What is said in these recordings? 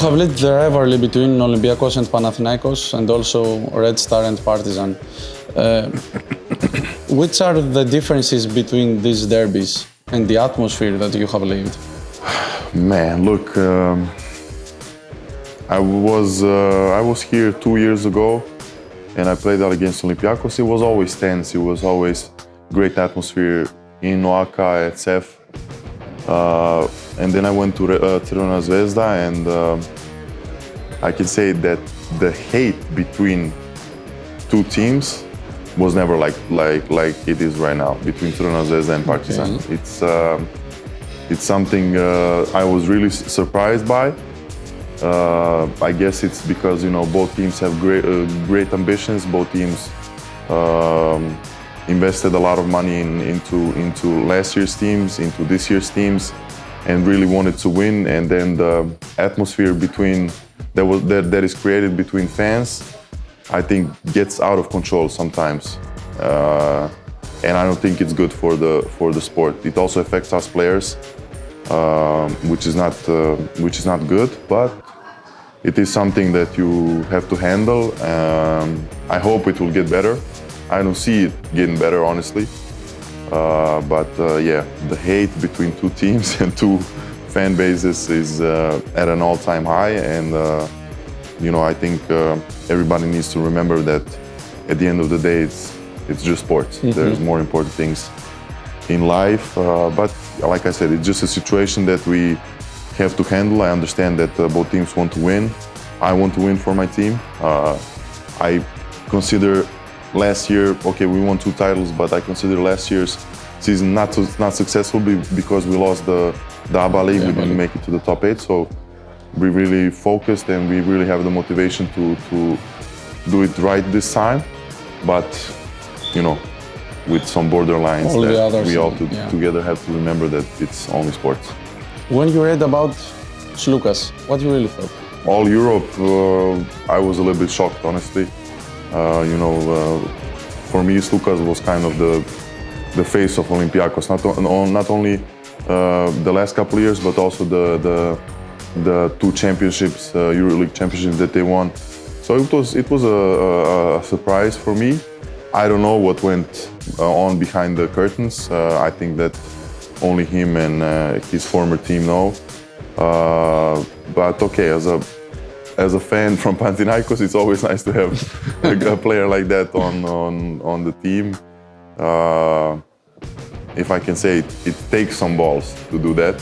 have led the rivalry between Olympiacos and Panathinaikos and also Red Star and Partizan. Which are the differences between these derbies and the atmosphere that you have lived? Man, look, I was here 2 years ago and I played out against Olympiacos. It was always tense, it was always great atmosphere in Oaxaca at CEF. And then I went to Crvena Zvezda and I can say that the hate between two teams was never like it is right now between Crvena Zvezda and Pαρτizan. Okay. It's something I was really surprised by. I guess it's because both teams have great ambitions. Both teams invested a lot of money into last year's teams, into this year's teams, and really wanted to win. And then the atmosphere that is created between fans, I think, gets out of control sometimes, and I don't think it's good for the sport. It also affects us players, which is not good, but it is something that you have to handle. I hope it will get better. I don't see it getting better, honestly. But yeah, the hate between two teams and two fan bases is at an all-time high, and I think everybody needs to remember that at the end of the day, it's just sports. Mm-hmm. There's more important things in life, but like I said, it's just a situation that we have to handle. I understand that both teams want to win. I want to win for my team. I consider last year, okay, we won 2 titles, but I consider last year's season not successful because we lost the ABA League. Yeah, we didn't make it to the top 8, so we really focused and we really have the motivation to do it right this time. But, with some borderlines that we all together have to remember that it's only sports. When you read about Sloukas, what you really thought? All Europe, I was a little bit shocked, honestly. For me, Sloukas was kind of the face of Olympiacos. Not only the last couple of years, but also the 2 championships, Euroleague championships that they won. So it was a surprise for me. I don't know what went on behind the curtains. I think that only him and his former team know. But okay, as a fan from Panathinaikos, it's always nice to have a player like that on the team. If I can say it takes some balls to do that,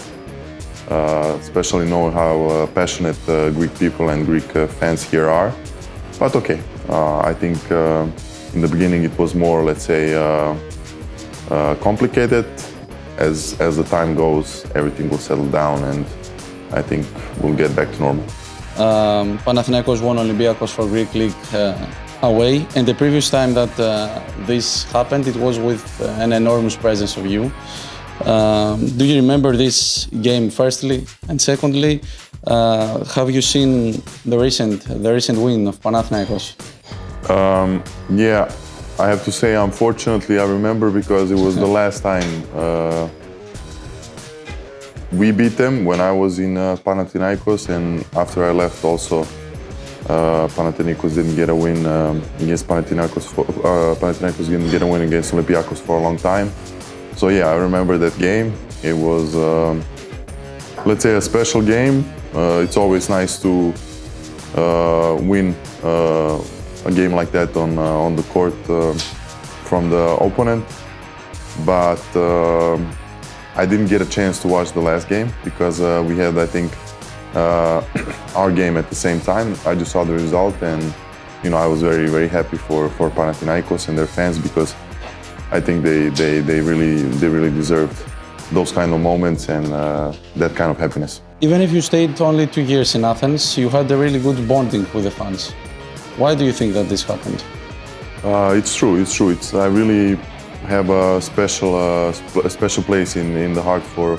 especially knowing how passionate Greek people and Greek fans here are. But okay, I think in the beginning it was more, let's say, complicated. As the time goes, everything will settle down and I think we'll get back to normal. Panathinaikos won Olympiacos for Greek League away, and the previous time that this happened, it was with an enormous presence of you. Do you remember this game, firstly? And secondly, have you seen the recent win of Panathinaikos? Yeah, I have to say, unfortunately, I remember because it was the last time we beat them when I was in Panathinaikos, and after I left also, Panathinaikos didn't get a win against Panathinaikos. Panathinaikos didn't get a win against Olympiacos for a long time. So yeah, I remember that game. It was, let's say, a special game. It's always nice to win a game like that on the court from the opponent, but I didn't get a chance to watch the last game because we had, I think, our game at the same time. I just saw the result, and I was very, very happy for Panathinaikos and their fans because I think they really deserved those kind of moments and that kind of happiness. Even if you stayed only 2 years in Athens, you had a really good bonding with the fans. Why do you think that this happened? It's true. I really have a special place in the heart for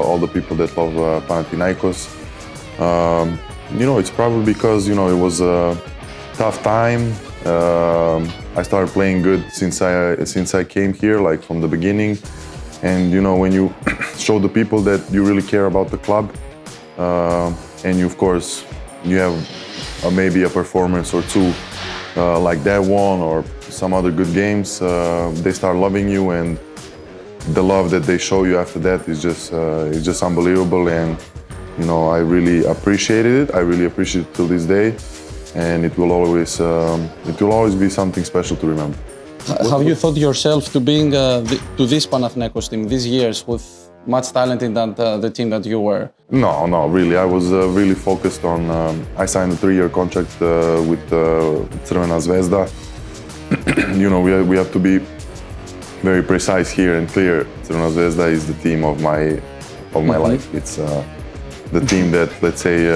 all the people that love Panathinaikos. It's probably because it was a tough time. I started playing good since I came here, like from the beginning. And when you show the people that you really care about the club, and you, of course, you have maybe a performance or two like that one or some other good games, they start loving you, and the love that they show you after that is just unbelievable. And you know, I really appreciated it. I really appreciate it till this day, and it will always be something special to remember. Have you thought yourself to being to this Panathinaikos team these years with much talent in that the team that you were? No, really. I was really focused on. I signed a 3-year contract with Crvena Zvezda. You know, we have to be very precise here and clear. Crvena Zvezda is the team of my life. It's the team that, let's say,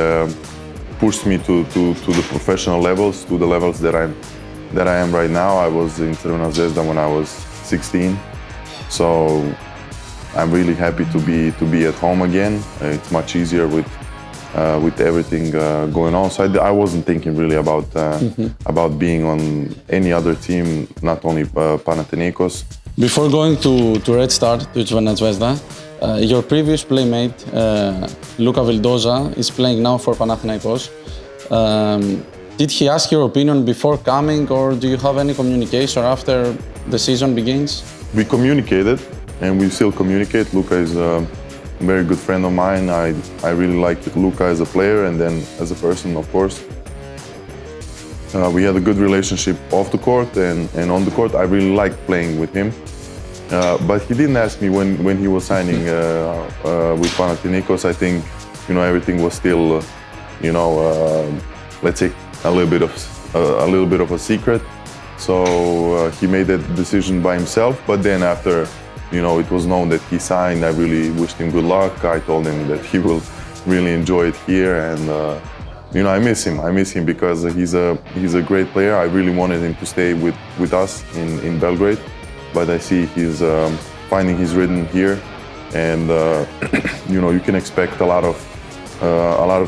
pushed me to the professional levels, to the levels that I am right now. I was in Crvena Zvezda when I was 16, so I'm really happy to be at home again. It's much easier with everything going on. So I wasn't thinking really about being on any other team, not only Panathinaikos. Before going to Red Star, to Crvena Zvezda, your previous playmate, Luka Vildoza, is playing now for Panathinaikos. Did he ask your opinion before coming, or do you have any communication after the season begins? We communicated, and we still communicate. Luka is a very good friend of mine. I really like Luka as a player and then as a person, of course. We had a good relationship off the court and on the court. I really liked playing with him. But he didn't ask me when he was signing with Panathinaikos. I think, you know, everything was still, you know, let's say a little bit of a secret. So he made that decision by himself. But then after, you know, it was known that he signed, I really wished him good luck. I told him that he will really enjoy it here, and you know, I miss him because he's a great player. I really wanted him to stay with us in Belgrade, but I see he's finding his rhythm here, and you know, you can expect a lot of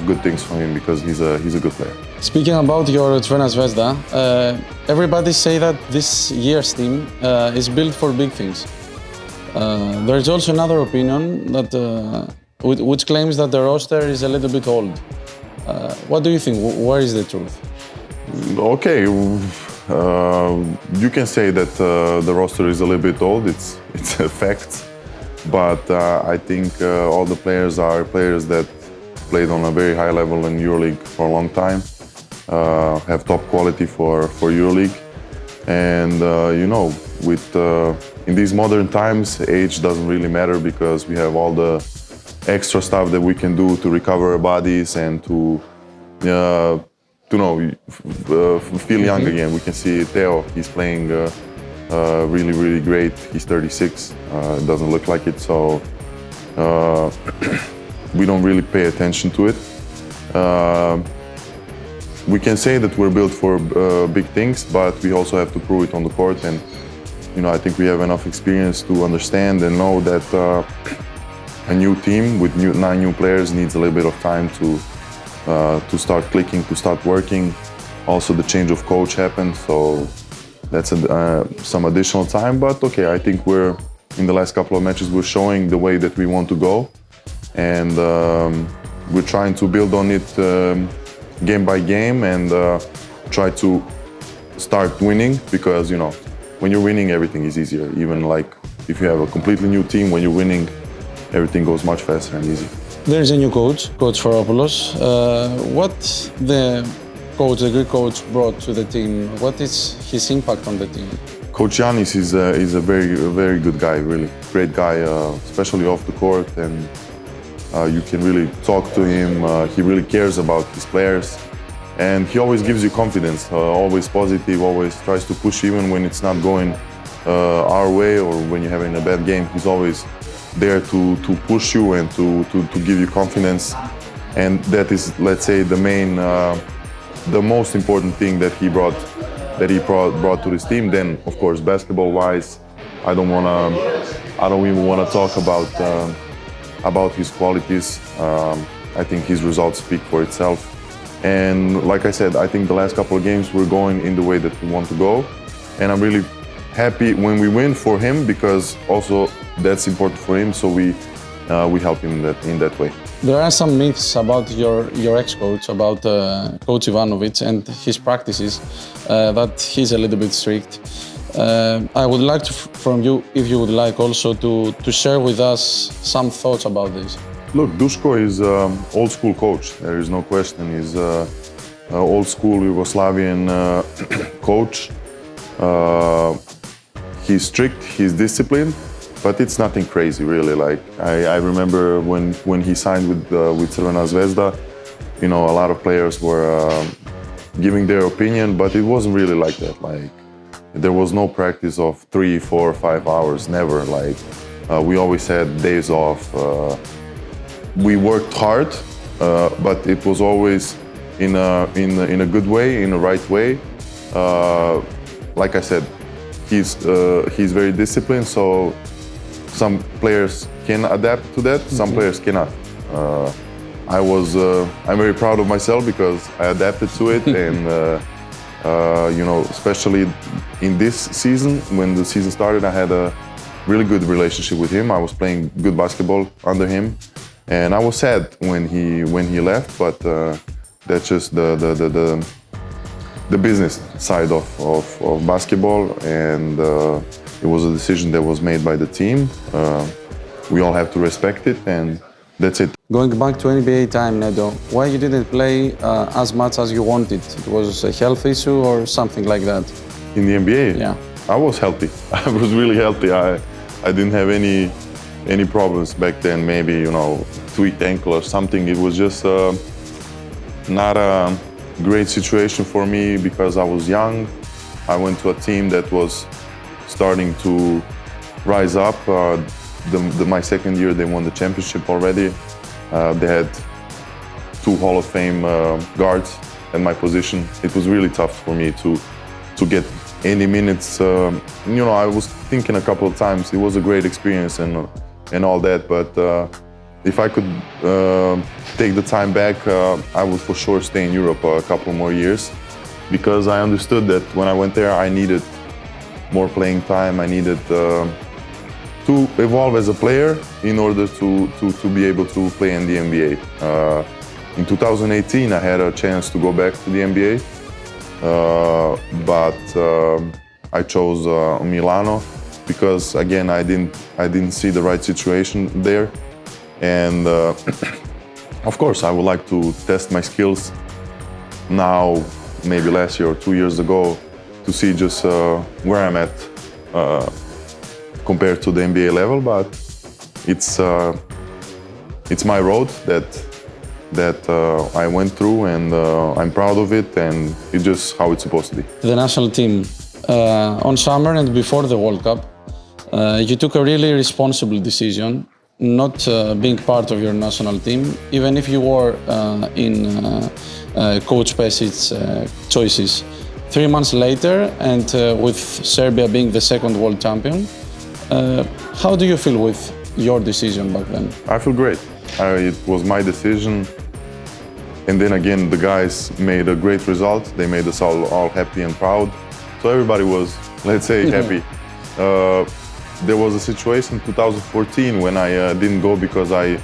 good things from him because he's a good player. Speaking about your Crvena Zvezda, everybody say that this year's team is built for big things. There is also another opinion that which claims that the roster is a little bit old. What do you think? Where is the truth? Okay, you can say that the roster is a little bit old. It's a fact, but I think all the players are players that played on a very high level in Euroleague for a long time, have top quality for Euroleague, and you know, with in these modern times, age doesn't really matter because we have all the extra stuff that we can do to recover our bodies and to feel young again. We can see Theo, he's playing really, really great. He's 36, it doesn't look like it, so we don't really pay attention to it. We can say that we're built for big things, but we also have to prove it on the court. And you know, I think we have enough experience to understand and know that a new team with 9 new players needs a little bit of time to start clicking, to start working. Also, the change of coach happened, so that's some additional time. But okay, I think we're in the last couple of matches we're showing the way that we want to go, and we're trying to build on it game by game and try to start winning, because you know, when you're winning, everything is easier. Even like if you have a completely new team, when you're winning, everything goes much faster and easier. There is a new coach, Coach Faropoulos. What the Greek coach brought to the team? What is his impact on the team? Coach Giannis is a very good guy, really great guy, especially off the court, and you can really talk to him. He really cares about his players, and he always gives you confidence, always positive, always tries to push even when it's not going our way or when you're having a bad game. He's always there to push you and to give you confidence, and that is, let's say, the most important thing that he brought to this team. Then, of course, basketball-wise, I don't even wanna talk about his qualities. I think his results speak for itself. And like I said, I think the last couple of games we're going in the way that we want to go. And I'm really happy when we win for him, because also that's important for him. So we help him in that way. There are some myths about your ex-coach, about Coach Ivanovic and his practices, that he's a little bit strict. I would like from you, if you would like also, to share with us some thoughts about this. Look, Dúško is an old school coach. There is no question. He's an old school Yugoslavian coach. He's strict, he's disciplined, but it's nothing crazy, really. Like I remember when he signed with Crvena Zvezda, you know, a lot of players were giving their opinion, but it wasn't really like that. Like there was no practice of 3, 4, 5 hours, never. Like we always had days off. We worked hard, but it was always in a good way, in the right way. Like I said, he's very disciplined, so some players can adapt to that, some players cannot. I'm very proud of myself because I adapted to it, and you know, especially in this season, when the season started, I had a really good relationship with him. I was playing good basketball under him, and I was sad when he left, but that's just the business side of basketball, and it was a decision that was made by the team. We all have to respect it, and that's it. Going back to NBA time, Nedo, why you didn't play as much as you wanted? It was a health issue or something like that? In the NBA? Yeah. I was healthy. I was really healthy. I didn't have any problems back then. Maybe, you know, tweaked ankle or something. It was just not a great situation for me because I was young. I went to a team that was starting to rise up. My second year, they won the championship already. They had 2 Hall of Fame guards at my position. It was really tough for me to get any minutes. You know, I was thinking a couple of times. It was a great experience and all that, but if I could take the time back, I would for sure stay in Europe a couple more years, because I understood that when I went there, I needed more playing time. I needed to evolve as a player in order to be able to play in the NBA. In 2018, I had a chance to go back to the NBA, but I chose Milano because, again, I didn't see the right situation there. And of course, I would like to test my skills now, maybe last year or 2 years ago, to see just where I'm at compared to the NBA level. But it's my road that I went through, and I'm proud of it, and it's just how it's supposed to be. The national team, on summer and before the World Cup, you took a really responsible decision not being part of your national team, even if you were in Coach Pesic's choices. 3 months later, and with Serbia being the second world champion, how do you feel with your decision back then? I feel great. It was my decision. And then again, the guys made a great result. They made us all happy and proud. So everybody was, let's say, happy. There was a situation in 2014 when I didn't go because I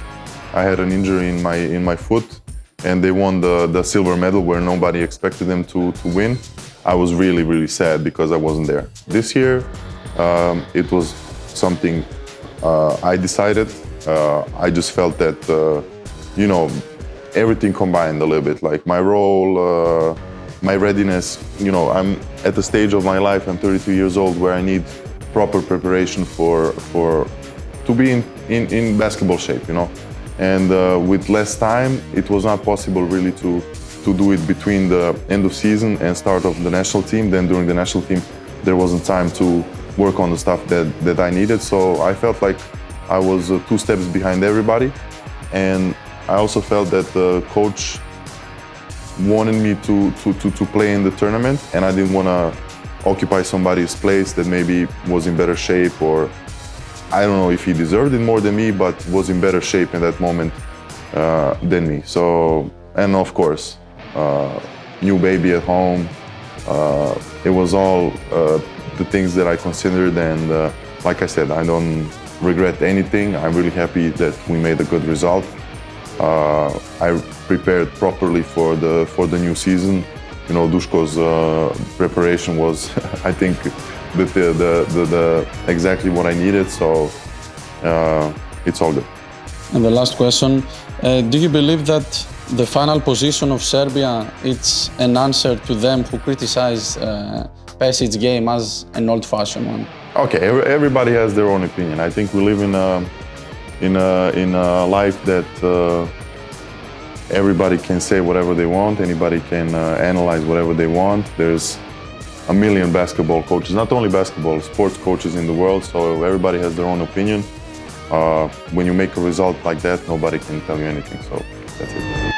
had an injury in my foot, and they won the silver medal where nobody expected them to win. I was really, really sad because I wasn't there. This year, it was something I decided. I just felt that, you know, everything combined a little bit, like my role, my readiness. You know, I'm at the stage of my life, I'm 32 years old, where I need proper preparation to be in basketball shape, you know. And with less time, it was not possible really to do it between the end of season and start of the national team. Then during the national team, there wasn't time to work on the stuff that I needed. So I felt like I was 2 steps behind everybody. And I also felt that the coach wanted me to play in the tournament, and I didn't want to occupy somebody's place that maybe was in better shape, or I don't know if he deserved it more than me, but was in better shape in that moment than me. So, and of course, new baby at home. It was all the things that I considered, and like I said, I don't regret anything. I'm really happy that we made a good result. I prepared properly for the new season. You know, Dúsko's preparation was, I think, the exactly what I needed. So it's all good. And the last question: do you believe that the final position of Serbia it's an answer to them who criticize Pesic's game as an old-fashioned one? Okay, everybody has their own opinion. I think we live in a life that everybody can say whatever they want. Anybody can analyze whatever they want. There's a million basketball coaches, not only basketball, sports coaches in the world. So everybody has their own opinion. When you make a result like that, nobody can tell you anything. So that's it.